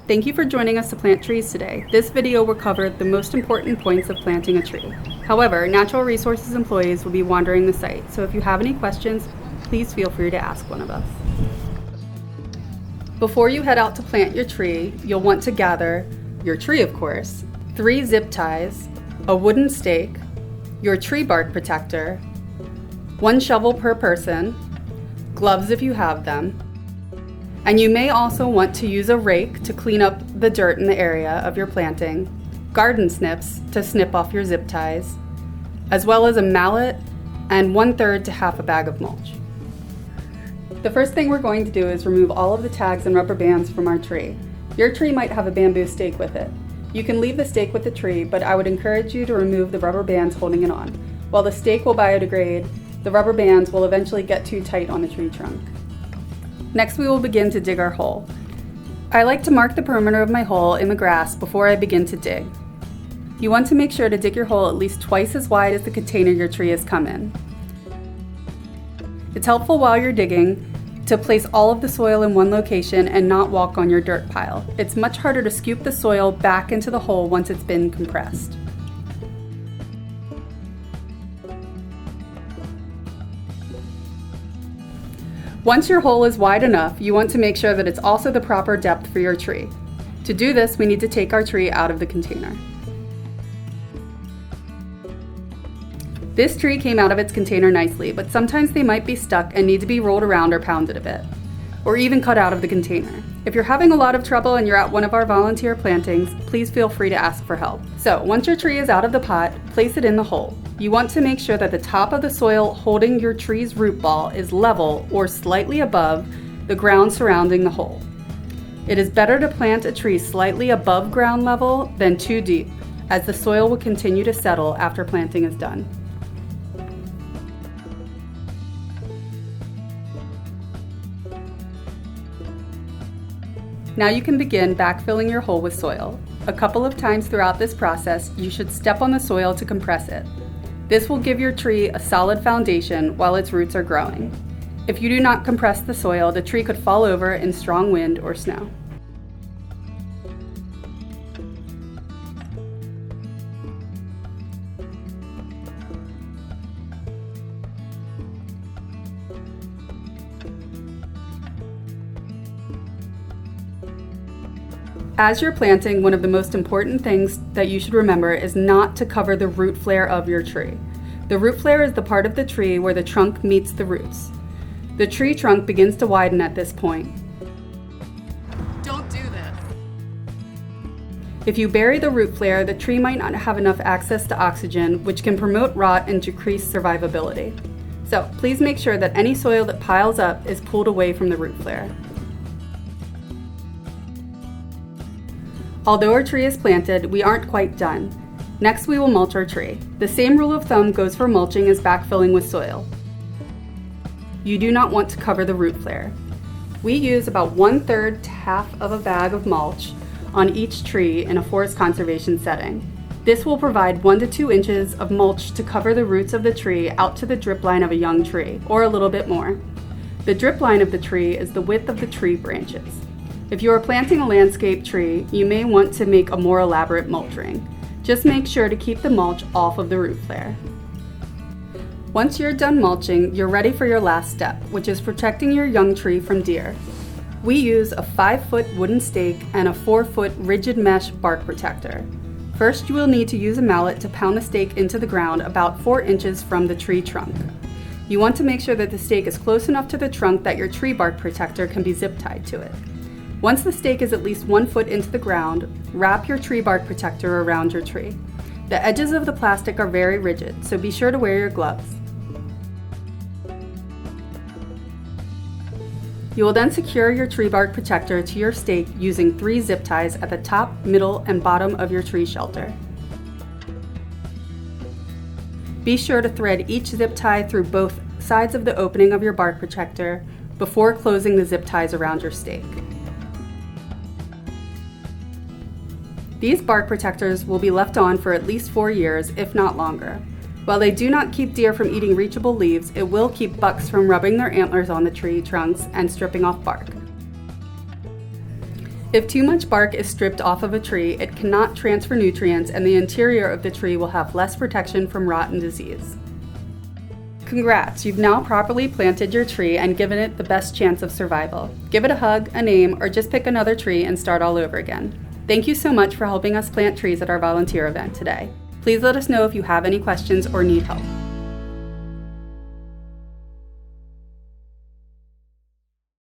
Thank you for joining us to plant trees today. This video will cover the most important points of planting a tree. However, Natural Resources employees will be wandering the site, so if you have any questions, please feel free to ask one of us. Before you head out to plant your tree, you'll want to gather your tree, of course, 3 zip ties, a wooden stake, your tree bark protector, 1 shovel per person, gloves if you have them, and you may also want to use a rake to clean up the dirt in the area of your planting, garden snips to snip off your zip ties, as well as a mallet and 1/3 to half a bag of mulch. The first thing we're going to do is remove all of the tags and rubber bands from our tree. Your tree might have a bamboo stake with it. You can leave the stake with the tree, but I would encourage you to remove the rubber bands holding it on. While the stake will biodegrade, the rubber bands will eventually get too tight on the tree trunk. Next, we will begin to dig our hole. I like to mark the perimeter of my hole in the grass before I begin to dig. You want to make sure to dig your hole at least twice as wide as the container your tree has come in. It's helpful while you're digging to place all of the soil in one location and not walk on your dirt pile. It's much harder to scoop the soil back into the hole once it's been compressed. Once your hole is wide enough, you want to make sure that it's also the proper depth for your tree. To do this, we need to take our tree out of the container. This tree came out of its container nicely, but sometimes they might be stuck and need to be rolled around or pounded a bit, or even cut out of the container. If you're having a lot of trouble and you're at one of our volunteer plantings, please feel free to ask for help. So once your tree is out of the pot, place it in the hole. You want to make sure that the top of the soil holding your tree's root ball is level or slightly above the ground surrounding the hole. It is better to plant a tree slightly above ground level than too deep, as the soil will continue to settle after planting is done. Now you can begin backfilling your hole with soil. A couple of times throughout this process, you should step on the soil to compress it. This will give your tree a solid foundation while its roots are growing. If you do not compress the soil, the tree could fall over in strong wind or snow. As you're planting, one of the most important things that you should remember is not to cover the root flare of your tree. The root flare is the part of the tree where the trunk meets the roots. The tree trunk begins to widen at this point. Don't do this. If you bury the root flare, the tree might not have enough access to oxygen, which can promote rot and decrease survivability. So please make sure that any soil that piles up is pulled away from the root flare. Although our tree is planted, we aren't quite done. Next, we will mulch our tree. The same rule of thumb goes for mulching as backfilling with soil. You do not want to cover the root flare. We use about 1/3 to half of a bag of mulch on each tree in a forest conservation setting. This will provide 1 to 2 inches of mulch to cover the roots of the tree out to the drip line of a young tree, or a little bit more. The drip line of the tree is the width of the tree branches. If you are planting a landscape tree, you may want to make a more elaborate mulch ring. Just make sure to keep the mulch off of the root flare. Once you're done mulching, you're ready for your last step, which is protecting your young tree from deer. We use a 5-foot wooden stake and a 4-foot rigid mesh bark protector. First, you will need to use a mallet to pound the stake into the ground about 4 inches from the tree trunk. You want to make sure that the stake is close enough to the trunk that your tree bark protector can be zip tied to it. Once the stake is at least 1 foot into the ground, wrap your tree bark protector around your tree. The edges of the plastic are very rigid, so be sure to wear your gloves. You will then secure your tree bark protector to your stake using 3 zip ties at the top, middle, and bottom of your tree shelter. Be sure to thread each zip tie through both sides of the opening of your bark protector before closing the zip ties around your stake. These bark protectors will be left on for at least 4 years, if not longer. While they do not keep deer from eating reachable leaves, it will keep bucks from rubbing their antlers on the tree trunks and stripping off bark. If too much bark is stripped off of a tree, it cannot transfer nutrients and the interior of the tree will have less protection from rot and disease. Congrats, you've now properly planted your tree and given it the best chance of survival. Give it a hug, a name, or just pick another tree and start all over again. Thank you so much for helping us plant trees at our volunteer event today. Please let us know if you have any questions or need help.